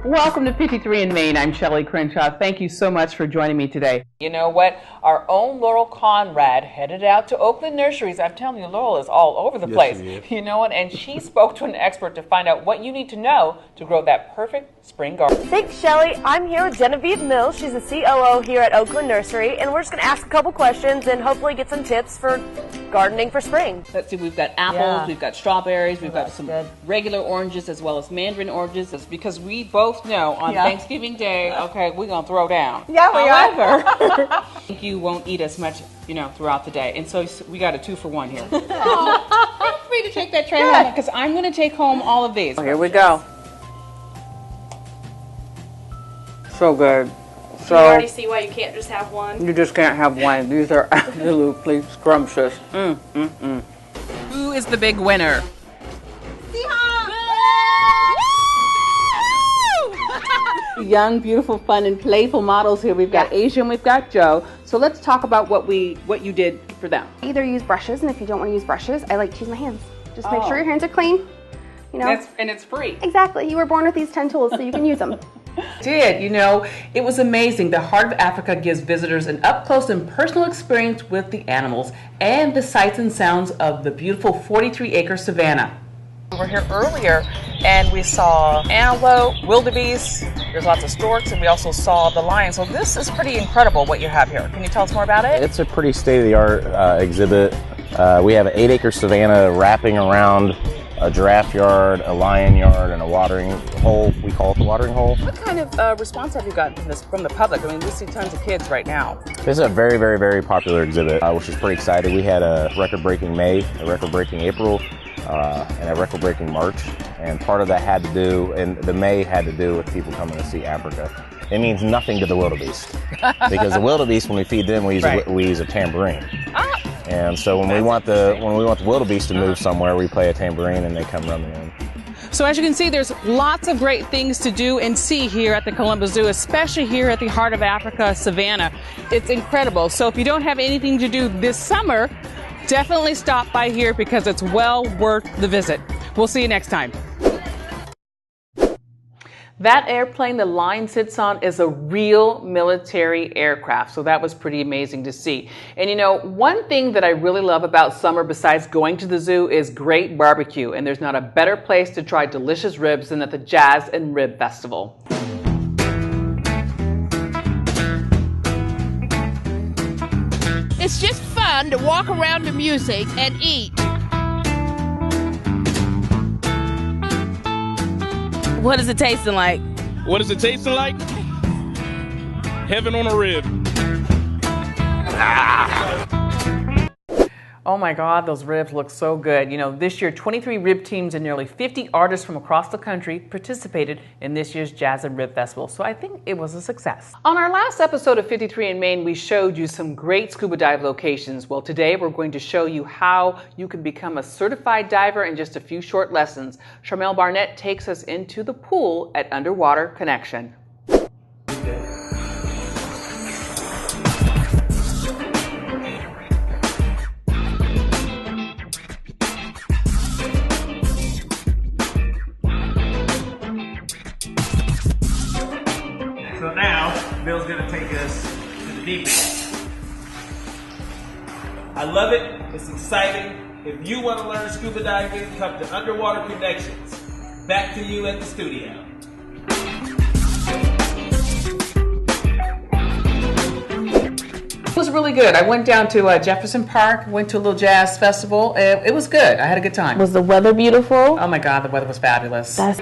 Welcome to 53 in Maine. I'm Shelley Crenshaw. Thank you so much for joining me today. You know what? Our own Laurel Conrad headed out to Oakland Nurseries. I'm telling you, Laurel is all over the place. You know what? And she spoke to an expert to find out what you need to know to grow that perfect spring garden. Thanks, Shelley. I'm here with Genevieve Mills. She's the COO here at Oakland Nursery, and we're just going to ask a couple questions and hopefully get some tips for gardening for spring. Let's see, we've got apples, we've got strawberries, we've got some regular oranges as well as mandarin oranges. It's because we both know on Thanksgiving Day, okay, we're going to throw down. Yeah, we are. You won't eat as much, throughout the day. And so we got a 2-for-1 here. Feel free to take that tray home because I'm going to take home all of these. Here we go. So good. You already see why you can't just have one. You just can't have one. These are absolutely scrumptious. Who is the big winner? Young, beautiful, fun, and playful models here. We've got Asia and we've got Joe. So let's talk about what you did for them. Either use brushes, and if you don't want to use brushes, I like to use my hands. Just make sure your hands are clean. And it's free. Exactly. You were born with these 10 tools, so you can use them. It was amazing. The Heart of Africa gives visitors an up-close and personal experience with the animals and the sights and sounds of the beautiful 43-acre savanna. We were here earlier and we saw antelope, wildebeest, there's lots of storks, and we also saw the lion. So this is pretty incredible what you have here. Can you tell us more about it? It's a pretty state-of-the-art exhibit. We have an 8-acre savanna wrapping around a giraffe yard, a lion yard, and a watering hole. We call it the watering hole. What kind of response have you gotten from the public? I mean, we see tons of kids right now. This is a very, very, very popular exhibit, which is pretty exciting. We had a record-breaking May, a record-breaking April, and a record-breaking March. And part of that had to do, and the May had to do with people coming to see Africa. It means nothing to the wildebeest, because the wildebeest, when we feed them, we use a tambourine. And so when we want the wildebeest to move somewhere, we play a tambourine and they come running in. So as you can see, there's lots of great things to do and see here at the Columbus Zoo, especially here at the Heart of Africa Savannah. It's incredible. So if you don't have anything to do this summer, definitely stop by here because it's well worth the visit. We'll see you next time. That airplane the lion sits on is a real military aircraft, so that was pretty amazing to see. And one thing that I really love about summer besides going to the zoo is great barbecue, and there's not a better place to try delicious ribs than at the Jazz and Rib Festival. It's just fun to walk around to music and eat. What is it tasting like? What is it tasting like? Heaven on a rib. Oh my God, those ribs look so good. This year 23 rib teams and nearly 50 artists from across the country participated in this year's Jazz and Rib Festival, so I think it was a success. On our last episode of 53 in Maine, we showed you some great scuba dive locations. Well, today we're going to show you how you can become a certified diver in just a few short lessons. Charmel Barnett takes us into the pool at Underwater Connection. So now, Bill's gonna take us to the deep end. I love it, it's exciting. If you wanna learn scuba diving, come to Underwater Connections. Back to you at the studio. It was really good. I went down to Jefferson Park, went to a little jazz festival. It was good. I had a good time. Was the weather beautiful? Oh my God, the weather was fabulous. I